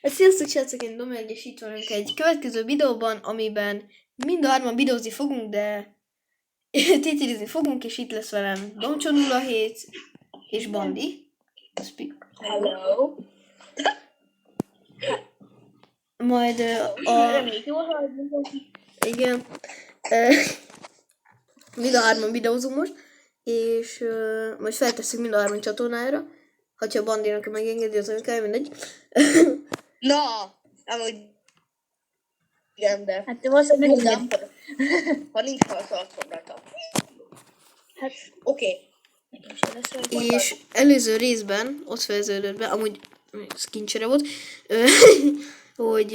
Sziasztok, srácok, én Domi, és itt vagyunk egy következő videóban, amiben mind a hárman videózni fogunk, de tétérizni fogunk, és itt lesz velem Domcsó 07 és Bandi. Hello. Majd Reméljük jól hallgatunk. igen, mind a hárman videózunk most, és majd feltesszük mind a hárman csatornára, ha Bandinak megengedi az önkel, mindegy. Na, amúgy igen, de Hát te valószínűleg jó, megengedi. de akkor, ha nincs halaszoltom rajta. Hát Oké. nekem sem lesz rajta. És előző részben, ott fejeződött be, amúgy ez kincsere volt, hogy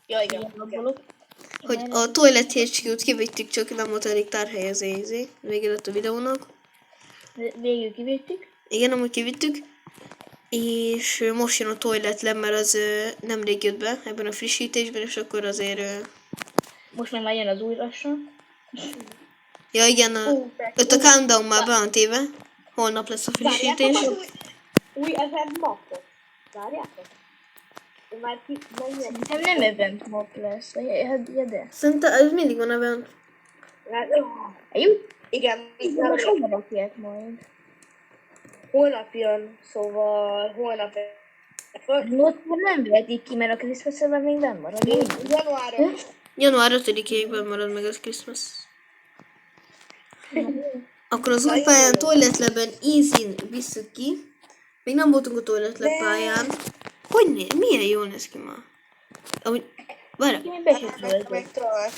Ja, igen. Ilyen abbalok. hogy a Toilet HQ-t kivittük, csak nem volt elég tárhely vége lett a videónak. Végül kivéttük. Igen, amúgy kivittük. És most jön a Toilet Lab, mert az nemrég jött be ebben a frissítésben, és akkor azért... Most meg már jön az új lassan. Ja igen, ott a countdown már be van téve. Holnap lesz a frissítés. Új event mapot. Várjátok? Már ki, Szerintem nem event map lesz. Hát, ja de. Szerintem ez mindig van ebben. Jó? igen, Most hova rakják majd? holnap jön, szóval holnap Ott nem vehetik ki, mert a Christmas-ben még nem marad. január Január 5-ig marad meg az Christmas. Akkor az új pályán Toilet Lab-en easy visszük ki. Még nem voltunk a Toilet Lab pályán. Milyen jól néz ki ma? Amúgy, várj, Nekem be se töltött.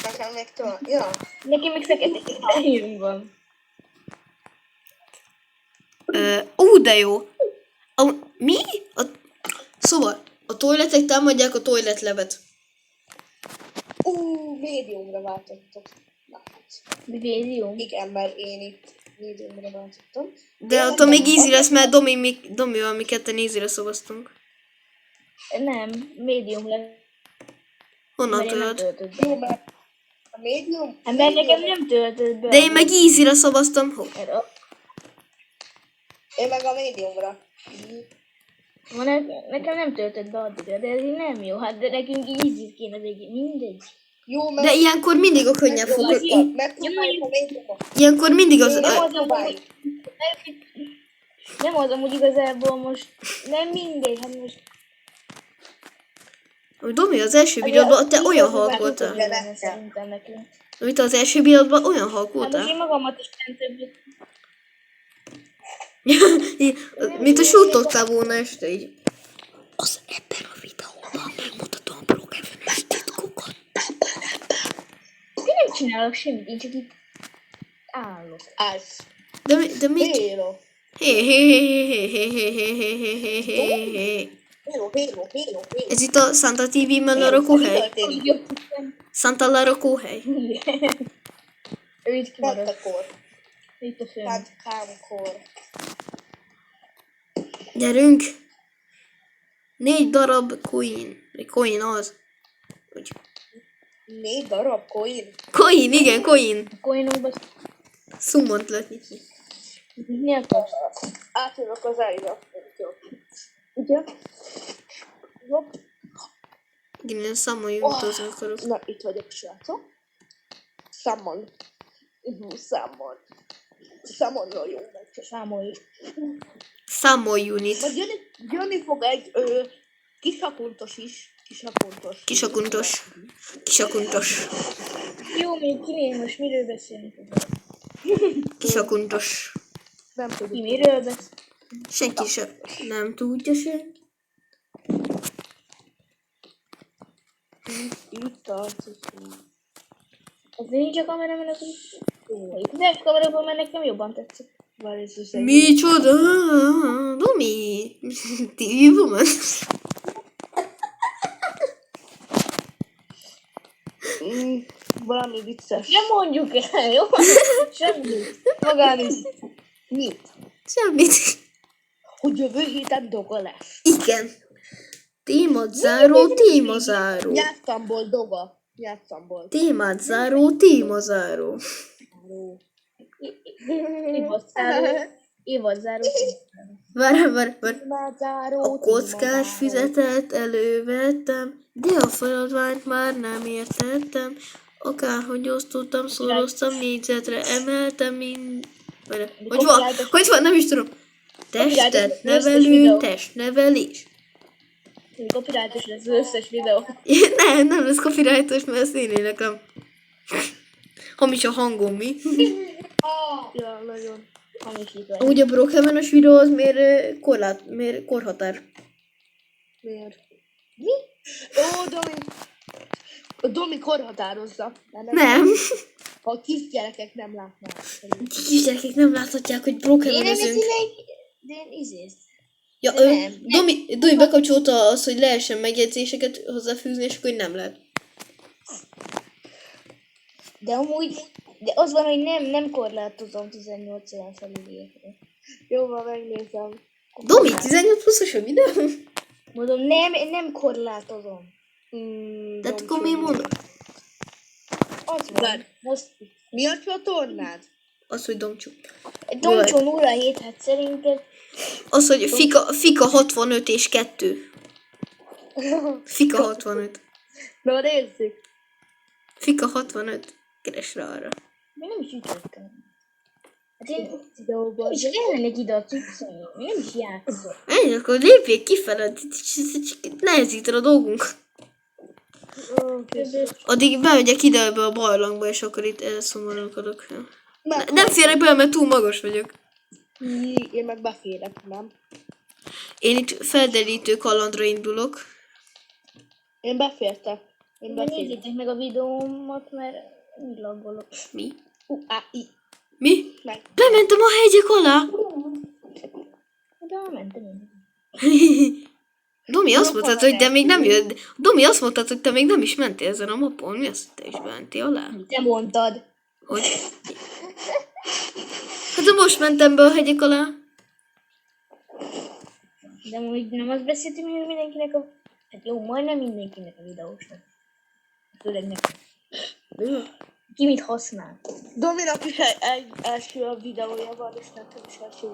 nekem még troll. Ja. Nekem még fekete helyünk van. de jó. Mi? Szóval, a toiletek támadják a Toilet Lab-et. Médiumra váltottak. Na, hát. Médium? Igen, mert én itt médiumra váltottam. De attól még easy lesz, mert Domival mi ketten easy-re szavaztunk. Nem, médium lesz. Honnan Mert én nem tudod? töltött be. Jó, mert a médium... Hát mert nekem nem töltött be. De én meg easy-re szavaztam. Én meg a médiumra. Nekem nem töltött be addigra, de ez így nem jó. Hát de nekünk easy kéne végig, mindegy. Jó, mert... De ilyenkor mindig a könnyebb fogok. Megpróbáljuk a médiumot. Ilyenkor mindig az... Nem az amúgy igazából most, nem mindegy, hát most... Domi, az első videóban te olyan halk voltál. Szerintem nekünk. Amit az első videóban olyan halk Hát most voltál. én magamat is nem többet. Mint a sújtottál volna este így. Az ebben a videóban megmutatom a blogevőnös titkokat. Én nem csinálok semmit, én csak itt állok. Az. De mit? Hélo. Hélo. Ez itt a Santa TV mellett rakóhely? Santa la rakóhely? Ő itt kimarad. Pentakor. Itt a főn. Pentámkor. Gyerünk! 4 darab coin az. Úgy. 4 darab coin. Coin, igen, coin. Coinokba Summont lehet nyitni. mi akarsz? Átjövök az ágyra. Ugye? Hopp. Igen, én számoljuk utazni akarok. Na, itt vagyok, srácok. Summon. Summon-ról jó meg. Számoljuk. Számolj unit. Majd jönni fog egy kisakuntos is. Kisakuntos. Jó, még ki most miről beszélünk? Kisakuntos. Nem Ki tudom. miről beszél? Senki sem. Nem tudja senki. Itt tartozunk. Az nincs a kameramon, az is. Az első kamerában, mert nekem jobban tetszik. Már ez az egy... Micsoda? Domi? TV Woman? Valami vicces. Nem mondjuk el, jó? Semmi. Magánis. Mit? Semmit. Hogy jövő héten doga lesz. Igen. Témát záró. Játszamból doga. Játszamból. Témát záró. Mi basszál? Évad záró. Várj. Már záró, A kockás fizetet elővettem, de a feladványt már nem értettem. Akárhogy osztottam, szoroztam, négyzetre emeltem, Hogy van? Nem is tudom. Testet nevelő, testnevelés. Copyrightos lesz az összes videó. Nem lesz copyrightos, mert ezt én éneklem. Hamis a hangom, mi? Ja, nagyon. Hamisítva. Úgy a Brockhaven-es videó az miért korhatár? Miért? Mi? Ó, Domi. A Domi korhatározza. Nem. A kisgyerekek nem látnak. Kisgyerekek nem láthatják, hogy Én nem Brockhaven-ezünk. de én izézt. Ja, De nem. Domi bekapcsolta azt, hogy lehessen megjegyzéseket hozzáfűzni, és akkor hogy nem lehet. De amúgy, de az van, hogy nem korlátozom 18 éven felüliekre. Jó, van, megnézem. Domi, 18 pluszos a videó? Mondom, nem korlátozom. Tehát akkor mi mondod? Az van. Várj. Most, Mi a csatornád? Az, hogy Domcsú. Domcson 07, hát szerinted Az, hogy Fika 65 és 2. Fika 65. Na, nézzük. Fika 65. Keres rá arra. mi nem is ütöttem. Hát én nem Videóban. is kellenek ide a cuccom, én nem is játszok. Ennyi, akkor lépjék kifele, nehezíted a dolgunk. Addig bemegyek ide ebbe a barlangba, és akkor itt elszomorodok. Nem férek bele, mert túl magas vagyok. Én meg beférek, nem? Én itt felderítő kalandra indulok. Én befértek. Én De beférek. nézzétek meg a videómat, mert úgy laggolok. Mi? U-A-I. Mi? Meg. Bementem a hegyek alá! De mentem én. Domi azt mondtad, hogy te még nem jött. Domi azt mondtad, hogy te még nem is mentél ezen a mapon. Mi az, hogy te is mentél alá? Te mondtad. Hogy? Hát de most mentem be a hegyek alá. De úgy nem azt beszéltünk, hogy mindenkinek a... Hát jó, majdnem mindenkinek a videósnak. Főleg nekem. Ki mit használ? Dominak is egy első a videója van, és nekem is első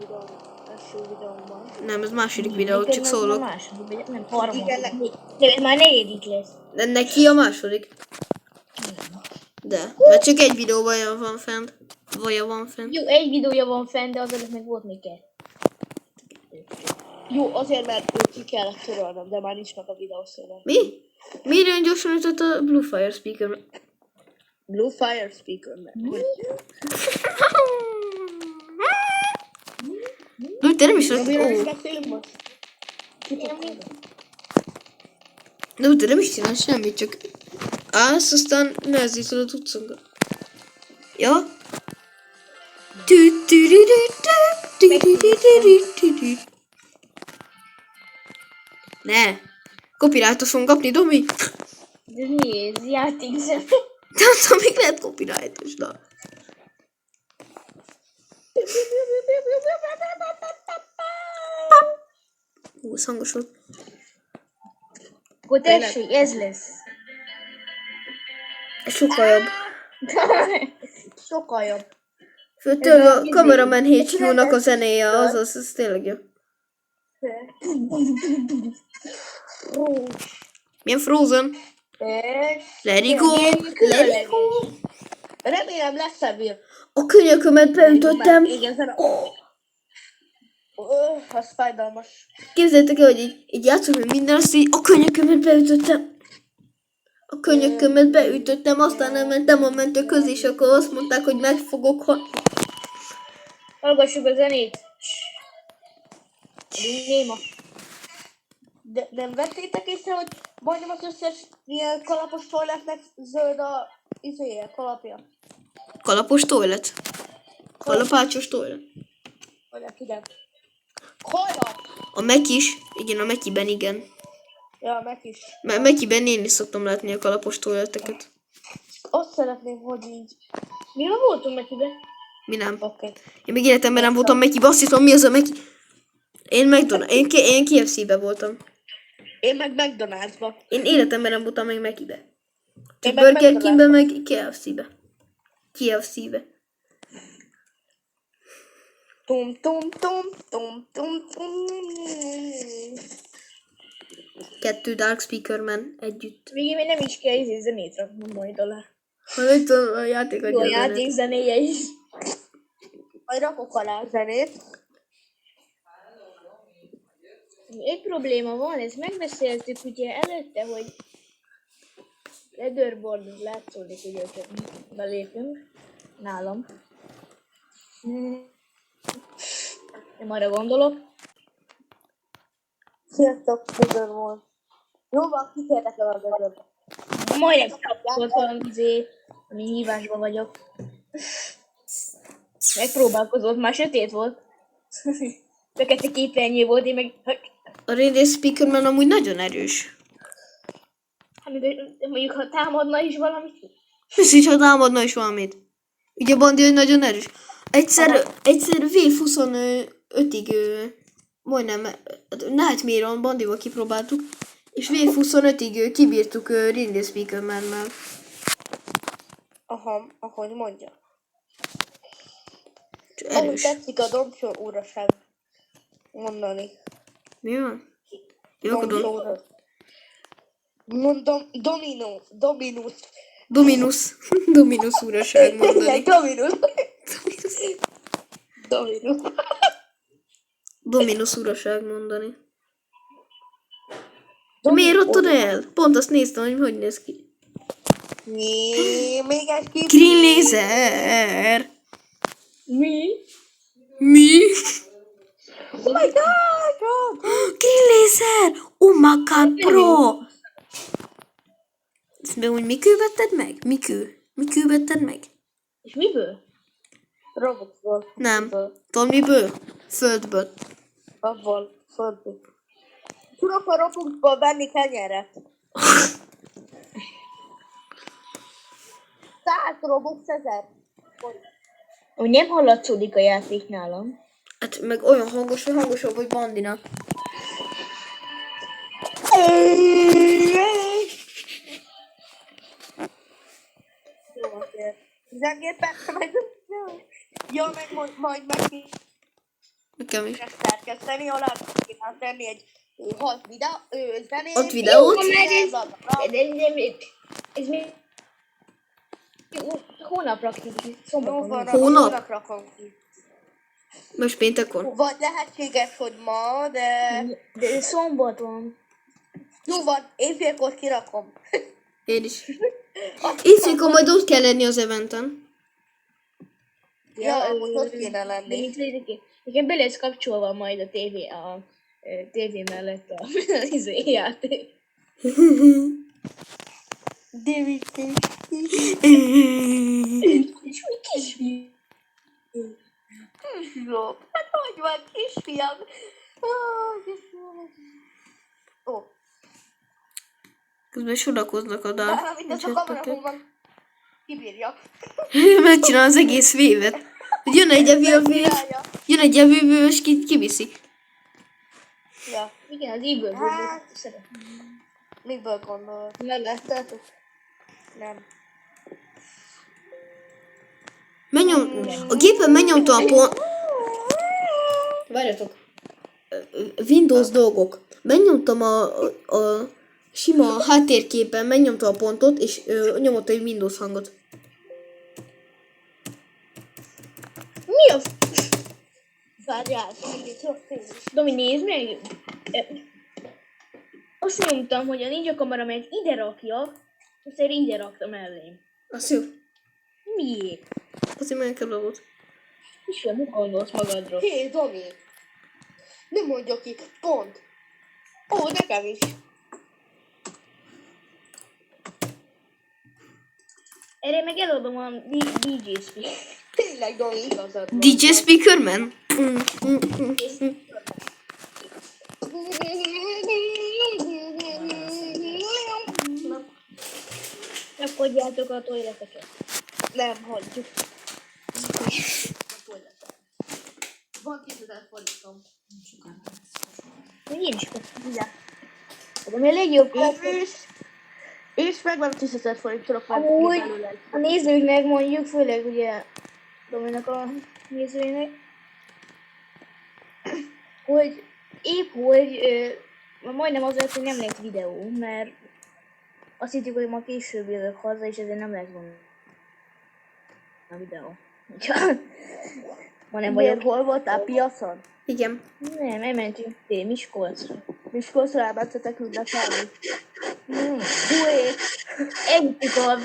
videóm van. Nem, ez második videó, csak szólok. Nem második, vagy nem harmadik. Igen, De ez már negyedik lesz. De neki a második. De, mert csak egy videó vaja van fent. Vaja van fent. Jó, egy videója van fenn, de az előtt meg volt még kettő. Jó, azért, mert őt ki kellett törölnöm, de már nincs meg a videó szóval. Mi? Miért olyan gyorsan ütött a Blue Fire speaker? Blue Fire Speaker. Úgy, te nem is Domiról is Ó, beszélünk most? de úgy, te nem is csinál semmit, csak állsz, aztán nehezíted a tudszonkat. Ja? Ne! Copyrightot fogunk kapni, Domi! De mi ez? Játékszem. Nem tudom, még lehet copyrightos, na. Hú, ez hangos volt. Akkor tessék, ez lesz. Ez sokkal jobb. Sokkal jobb. Főleg a Cameraman HQ-nak a zenéje, az tényleg jó. Milyen Frozen? Let it go, let it go. Remélem lesz ebből. A könyökömet beütöttem. Igen, ezen az fájdalmas. Képzeljétek el, hogy így játszom, hogy minden, azt így a könyökömet beütöttem. A könyökömet beütöttem, aztán elmentem a mentő közé, és akkor azt mondták, hogy meg fogok halni. Hallgassuk a zenét. Néma. De nem vettétek észre, hogy majdnem az összes ilyen kalapos toiletnek zöld a kalapja? Kalapos toilet. Kalapácsos toilet. Vagy ide. Kalap! A Mac is. Igen, a Maciben igen. Ja, meg is. Mert Maciben én is szoktam látni a kalapos toileteket. Azt szeretném, hogy így. Mi ma voltunk Mekibe? Mi nem. Oké. Én még életemben nem voltam Macibe, azt hiszem, mi az a Maci? Én KFC-be voltam. Én meg McDonald'sba. Én életemben nem voltam még Macibe. Csak Én meg Burger Kingbe, McDonald'sba. meg KFC-be. KFC-be. Tum, tum, tum, tum, tum, tum. 2 Dark Speakerman együtt. Végén még nem is kell zenét raknom majd alá. Ha nem tudom, a játék Jó, adja a a játék zenét. zenéje is. Majd rakok alá a zenét. Egy probléma van, ezt megbeszéltük ugye előtte, hogy leaderboardot látszódik, hogy őket belépünk nálam. Nem arra gondolok. Sziasztok, Gödör volt. Jó van, kitértek el a Gödörbe. Majdnem kapcsolt valami ami hívásban vagyok. Megpróbálkozott, már sötét volt. Fekete képernyő volt, én meg... A Radio Speakerman amúgy nagyon erős. Hát, de mondjuk, ha támadna is valamit... Hisz, ha támadna is valamit. Ugye Bandi, hogy nagyon erős. Egyszer V25-ig majdnem Nightmare-on Bandival kipróbáltuk, és V25-ig kibírtuk Radio Speakerman-mel. Aha, ahogy mondja. Ahogy Erős. tetszik a Domsor uraság mondani. Mi van? Jó, akkor Domsor. Dominus. Dominus uraság mondani. Dominus. Dominus. Dominus uraság mondani. De miért rottad el? Pont azt néztem, hogy néz ki. Még egy kis. Green Laser! Mi? Mi? Oh my god! Green Laser! Oh my god, bro! Ezt meg úgy mikő vetted meg? Mikő vetted meg? És miből? Robotsból. Nem. Tudod miből? Földből. Abból. Földből. Tudok a Robuxból venni kenyeret. 100 Robux 1000. Hogy nem hallatszódik a játék nálam. Hát meg olyan hangos, hogy hangosabb, hogy Bandinak. Jó, azért. 12 perc meg. Ja, meg majd meg Nekem is. szerkeszteni, alá kéne tenni egy 6 zenét. 6 videót? Ez még... Hónapra ki, Jó szombaton. van, Hónap? hónap rakom ki. Most péntekon. Vagy lehetséges, hogy ma, De szombaton. jó van, éjfélkor kirakom. Én is. Éjszékon majd ott kell lenni az eventen. Ja, hogy ott kéne lenni. Nekem be lesz kapcsolva majd a tévé mellett a játék. David És mi kisfiú? Kisfiam. Hát hogy van, kisfiam? Kisfiam. Ó, Közben sorakoznak a dal. már mint ez a kamerahó van. Kibírja. Megcsinál az egész vévet. Hogy jön egy evő a vév, jön egy evőből, és kiviszi. Ja. Igen, az e-ből Hát. szeretném. Miből gondolod? Megláttátok? Nem. A gépen megnyomta a pont... Várjatok. Windows dolgok. Megnyomtam a sima háttérképen, megnyomta a pontot, és nyomott egy Windows hangot. Mi a Várjál, mindig történik. Domi, nézd meg! Azt nyomtam, hogy a Ninja kamera meg ide rakja, azért ide raktam mellém. Az jó. Miért? Azért meg kell volt. És mit gondolsz magadról? Hé, Domi! Nem mondja ki, pont. Ó, nekem is. Erre meg eladom a DJ speaker. Tényleg, Domi, igazad van. DJ Speakerman? Rakodjátok a toileteket. Nem, hagyjuk. Van 10 000 forintom. Én is kaptam. De mi a legjobb És megvan a 10 000 forint, tudok venni amúgy belőle. a nézőknek mondjuk, főleg ugye Dominak a nézőinek, hogy épp hogy majdnem az lett, hogy nem lett videó, mert azt hittük, hogy ma később jövök haza, és ezért nem lett volna a videó. Úgyhogy ma nem Miért, vagyok. hol voltál? Piacon? Igen. Nem, elmentünk Miskolcra. Miskolcra elmentetek ünnepelni? Nem. Bué! Elvittük a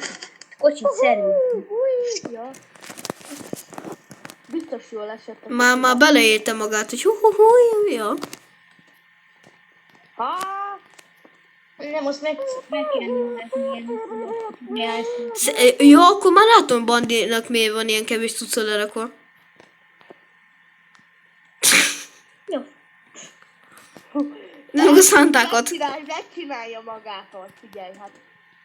kocsit szervizni. Ja. Biztos jól esett. Már beleérte magát, hogy ja. Ha! Nem, azt meg kell nézni ilyen. Ja, akkor már látom Bandinak miért van ilyen kevés cucca lerakva. Jó. Nem a szántákat. Megcsinálja magától, figyelj, hát.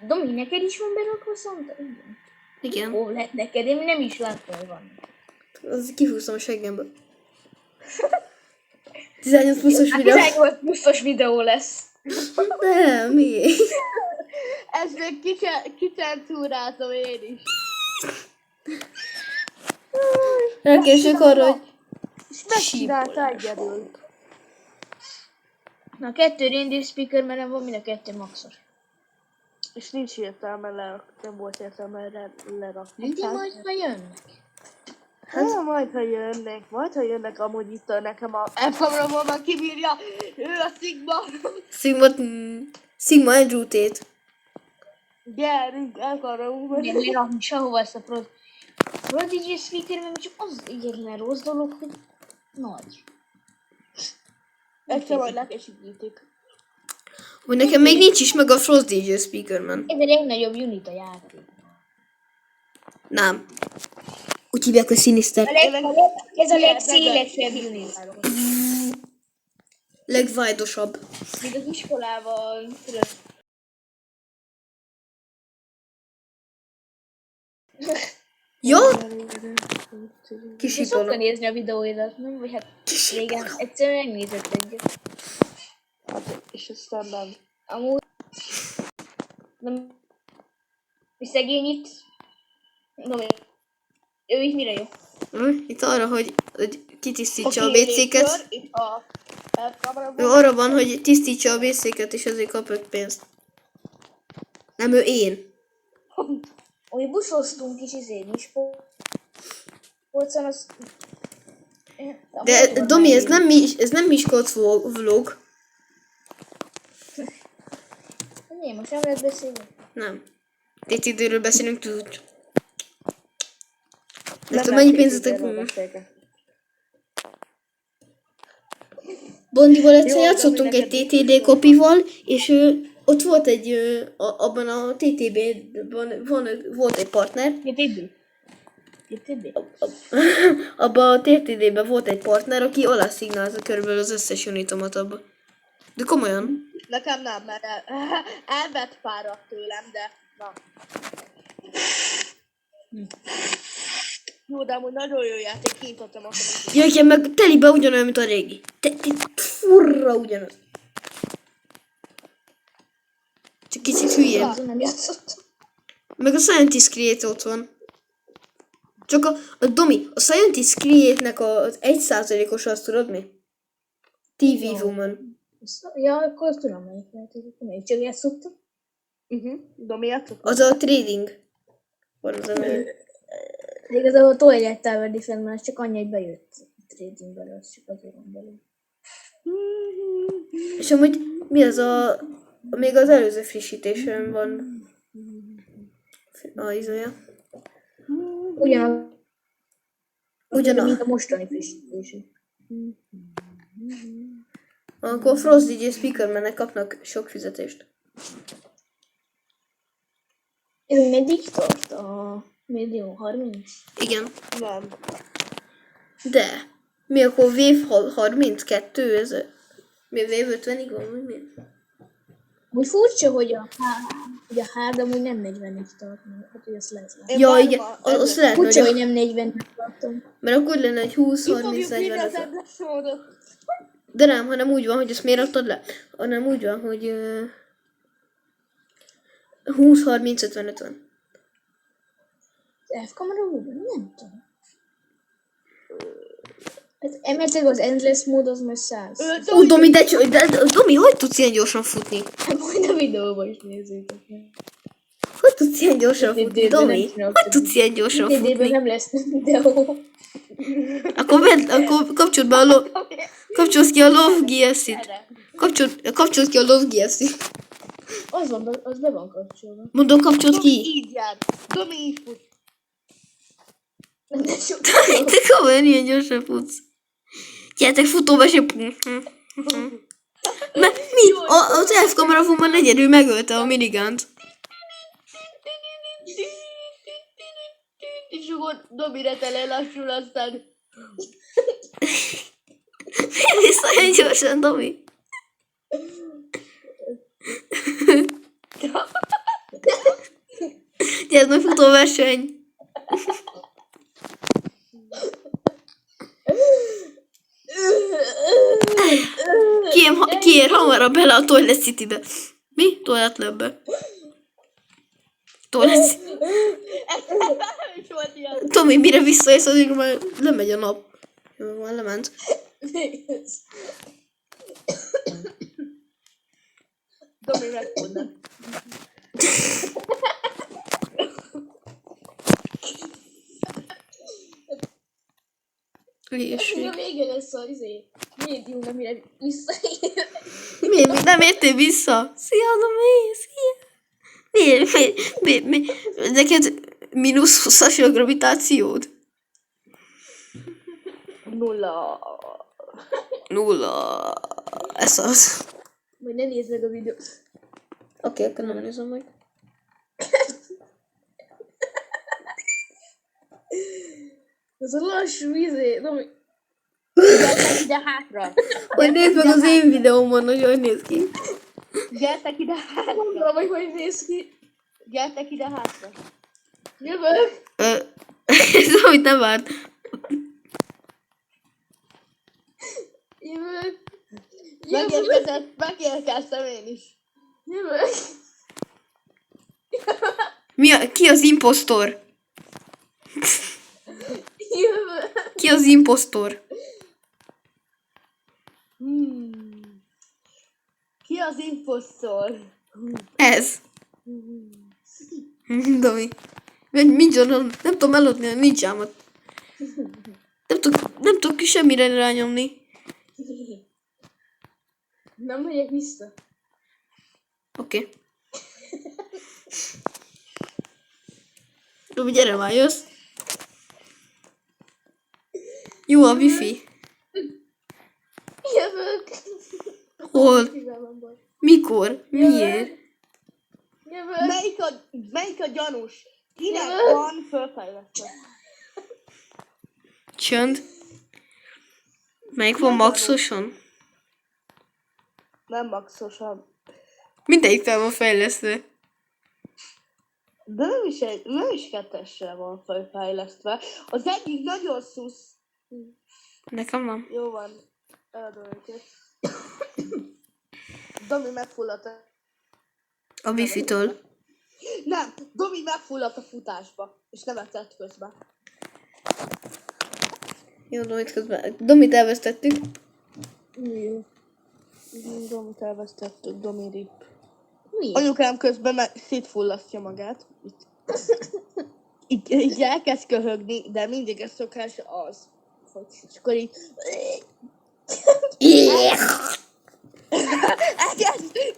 Domi, neked is van berakva Santa? Igen. Igen. Ó, lett neked, én nem is láttam, hogy van. Az kihúztam a seggemből. 18 pluszos Hát videó. 18 pluszos videó lesz. Nem, mi? Ezt még kicentúrázom én is. Elkések arra, hogy És megcsinálta egyedül. Na, 2 reindeer speaker, mert nem van mind a 2 maxos. És nincs értelme nem volt értelme lerakni. Mindig majd, ha jönnek. Hát majd, ha jönnek, amúgy itt nekem a elkamramon már kibírja, ő a Sigma. Sigma Andrew-tét. Gyerünk, elkamramon. Ugye lerakni sehova ezt a Prodigy speaker, mert csak az egyetlen rossz dolog, hogy nagy. Egyszer majd lekesítik. Hogy nekem még nincs is meg a Frost DJ Speakerman. Ez a legnagyobb unit a játék. Nem. Úgy hívják, hogy Sinister. Ez a legszélesebb unit. Legvájdosabb. Mint az iskolával, tudod. Ja? Én Kisipolom. szoktam nézni a videóidat, nem? Vagy hát régen egyszerűen megnézett egyet. Hát, és aztán nem. Amúgy... Nem... Mi szegény itt? Nem, ő itt mire jó? Itt arra, hogy kitisztítsa a WC-ket. Itt a elkamramon. Ő arra van, hogy tisztítsa a WC-ket, és azért kap 5 pénzt. Nem, ő én. Ami buszoztunk is Miskolcon, az... De Domi, ez nem Miskolc vlog. Nem, most nem lehet beszélni. Nem. Tét időről beszélünk, tudod. De Nem tudom, mennyi lehet pénzetek erről van? beszélgetni. Bondival egyszer Jó, játszottunk Domi, egy neked TTD biztos kopival, és ott volt egy, abban a TTB-ben volt egy partner, GTB. abban a TTD-ben volt egy partner, aki alásszignálta körülbelül az összes unitomat abba. De komolyan. Nekem nem, mert elvett párat tőlem, de na. Jó, de amúgy nagyon jó játék, kinyitottam azt. Ja, igen, meg telibe ugyanolyan, mint a régi. Furra ugyanaz. Csak kicsit hülyén. Azon nem játszottam. Meg a Scientist Create ott van. Csak a Domi, a Scientist Create-nek az 1%-os, azt tudod mi? TV Woman. Ja, akkor tudom melyik játékot. Melyik csak játszottam? Domi játszott? Az a trading. Van az a De igazából a Toilet Tower Defense már csak annyi, hogy bejött a tradingből, az csak azért van belül. És amúgy mi az a... Még az előző frissítésen van a izója. Ugyanaz, Ugyanaz. mint a mostani frissítés. Akkor Frost DJ Speakermannek kapnak sok fizetést. Ez meddig tart a millió 30? Igen. Nem. De mi akkor Wave 32? Ez mi Wave 50-ig van, vagy mi? Úgy furcsa, hogy a hard amúgy nem 40-ig tart, hát hogy azt lehet látni. Ja, várom igen, a- az lehetne, Furcsa, hogy hogy nem 40-ig tartom. mert akkor lenne egy 20, Ki 30, fogjuk vinni 40, az 50. epizódot? De nem, hanem úgy van, hogy ezt miért adtad le? Hanem úgy van, hogy 20, 30, 50, 50. F-kamera úgy van? Nem tudom. Hát emeltek az endless mód az már 100. Ó, Domi, Domi, hogy tudsz ilyen gyorsan futni? Majd a videóban is nézzétek meg. Hogy tudsz ilyen gyorsan futni, DD-ben nem Domi? csináltam. Hogy tudsz ilyen gyorsan DD-ben futni? nem lesz videó. Akkor kapcsold be kapcsolsz ki a Love GS-it. Kapcsold ki a Love GS-it. Az be van kapcsolva. Mondom, kapcsold Domi ki. így jár. Domi így fut. De sok Te komolyan ilyen gyorsan futsz. Gyertek, futóba se... Mi? Az elf kamerafóban egyedül megölte a minigunt. És akkor Domi retele lassul, aztán... Vissza olyan gyorsan, Domi. Ez nagy futóverseny. Kiér hamarabb bele a Toilet City-be. Mi? Toilet Lab-be. Toilet City. És volt ilyen. Tomi, mire visszajössz, addig már lemegy a nap. Jó, már lement. Domi megfogna. Hülyeség. A vége lesz az médium, amire visszaér. Miért nem értél vissza? Szia, Domi, szia. Miért? Neked mínusz 20-as a gravitációd? 0. 0. Ez az. Majd ne nézd meg a videót. Oké, akkor nem nézem meg. Az a lassú Domi. Gyertek ide hátra. Majd nézd meg az én videómon, hogy néz ki. Gyertek ide hátra. Gondolom, hogy hogy néz ki. Gyertek ide hátra. Jövök. Ez amit nem várt. Jövök. Megérkeztem én is. Jövök. Ki az impostor? Jövök. Ki az impostor? Ki az imposztor? Ez. Domi. Nincs onnan, nem tudom eladni, nincs álmat. Nem tudok semmire rányomni. Nem megyek vissza. Oké. Domi, gyere már, jössz? Jó a wifi. Jövök. Hol? Mivel van baj? Mikor? Miért? Jövök. Melyik a gyanús? Kinek Jövök. van fölfejlesztve? Csönd. Melyik van maxosan? Nem maxosan. Mindegyik fel van fejlesztve. De nem is kettessel van fölfejlesztve. Az egyik nagyon szusz. Nekem van. Jó van. Eladom őket. Domi megfulladt A wifi-től. Nem, Domi megfulladt a futásba. És nem tett közben. Jó, Domit közben. Domit elvesztettük. Jó. Domit elvesztettük, Domi rip. Mi? Anyukám közben meg szétfullasztja magát. Így elkezd köhögni, de mindig ez szokás az. Hogy, és akkor így...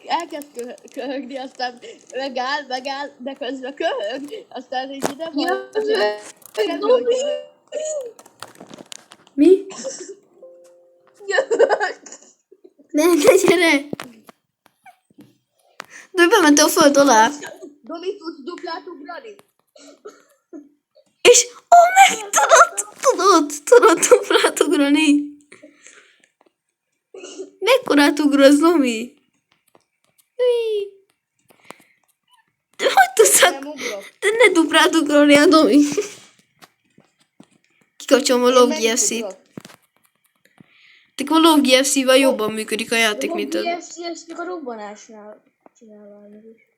elkezd köhögni, aztán megáll, de közben köhög, aztán így ide van. Domi! Mi? Jövök! Ne gyere! De bement a föld alá. Domi, tudsz duplát ugrani? És meg tudod duplát ugrani. Mekkorát ugrasz, Domi? Ui. De hogy tudsz? Nem ugrok. De ne duplát ugrani a Domi. Kikapcsolom a Én Love mennyit GFC-t. ugrok? A Love GFC-vel jobban működik a játék, mint az. Ezt csak a robbanásnál csinálva.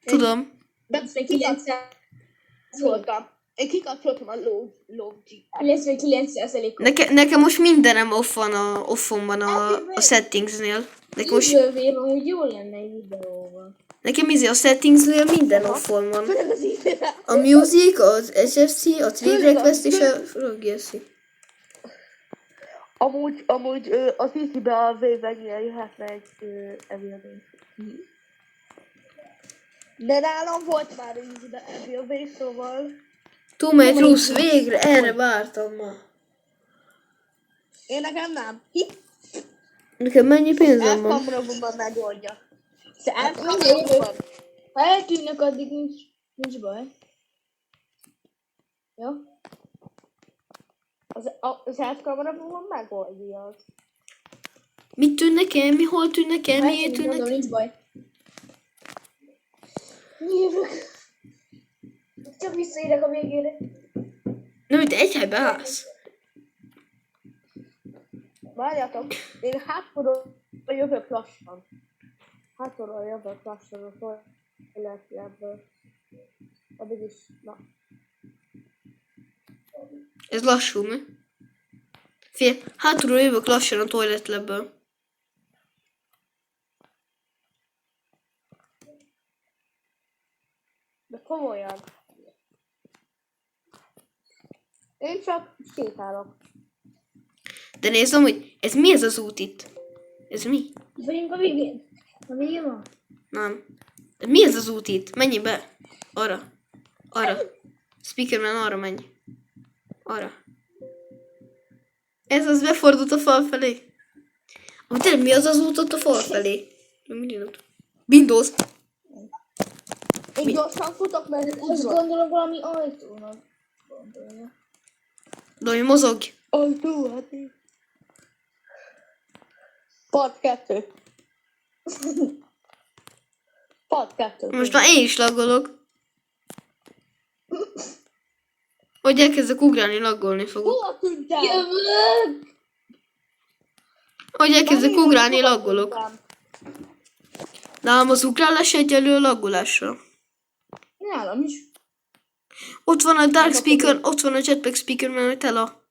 Tudom. De 900 szóltam. Én kikapcsoltam a lóg. 99%-ot. Nekem most mindenem offon van a settingsnél. Nekem most, Ízlővér, amúgy jól lenne egy videóban. nekem a settingsnél minden offon van. Főleg az ízére. A music, az SFC, a Trade Request és a RGSC. Amúgy az ízibe a V-ben jöhetne egy evilvény. De nálam volt már ízibe evilvény, szóval... Túlmegy Rusz, végre, erre vártam ma. Én nekem nem. Nekem mennyi pénzem van? Elkamrabban megoldja. Elkamrabban. Ha eltűnnek, addig nincs baj. Jó? Az elkamrabban megoldja az. Mit tűnnek el, mi hol tűnnek el, Ha miért eltűnnek, tűnnek mondom, el? nincs baj. Nyírok. Csak visszaérek a végére. Nem, itt egy helybe állsz. Várjátok, én hátulról jövök lassan. Hátulról jövök lassan a toiletjéből. Addig is, na. Ez lassú, mi? Fél, hátulról jövök lassan a toiletlebből. De komolyan. Én csak sétálok. De nézd, hogy ez mi ez az út itt? Ez mi? Vagyunk a végén. A végén van. Nem. De mi ez az út itt? Menj be. Arra. Arra. Speakerman, arra menj. Arra. Ez az befordult a fal felé. Amúgy tényleg mi az út ott a fal felé? Windows. Én gyorsan futok, mert Azt úgy van. gondolom valami ajtónak gondolja. Daj, mozogj. Ajtó, hát én. Part 2. Part 2. Most már én is laggolok. Hogy elkezdek ugrálni, laggolni fogok. Hol tűntem? Jövök! Hogy elkezdek ugrálni, laggolok. Nálam az ugrálás egyelő a laggolásra. Nálam is. Ott van a Dark Speaker, ott van a Jetpack Speaker, mert tela.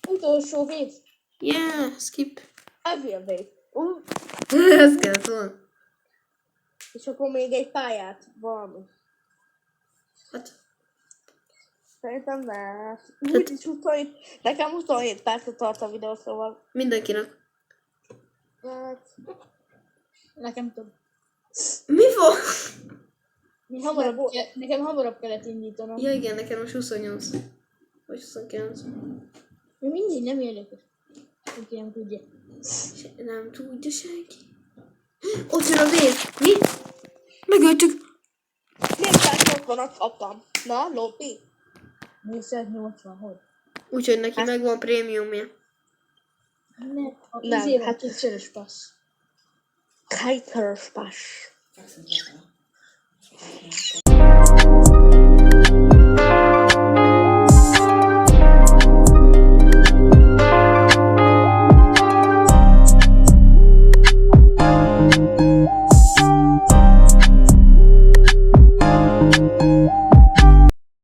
Utolsó vész. Yeah, skip. Evilvény. Ez kellett volna. És akkor még egy pályát, valami. Hát, Szerintem ne. Úgyis 27, nekem 27 percet tart a videó, szóval... mindenkinek. Hát... Nekem több. Mi van? Nekem hamarabb kellett indítanom. Ja igen, nekem most 28. Vagy 29. De mindig nem érdekes. Senki nem tudja. Nem tudja senki. Ott jön a vér. Mi? Megöltük. 480-at kaptam. Na, lobby. 480, hogy? Úgyhogy neki megvan prémiumja. Nem, Nem, hát hát- kétszeres passz. Kajtörös pas.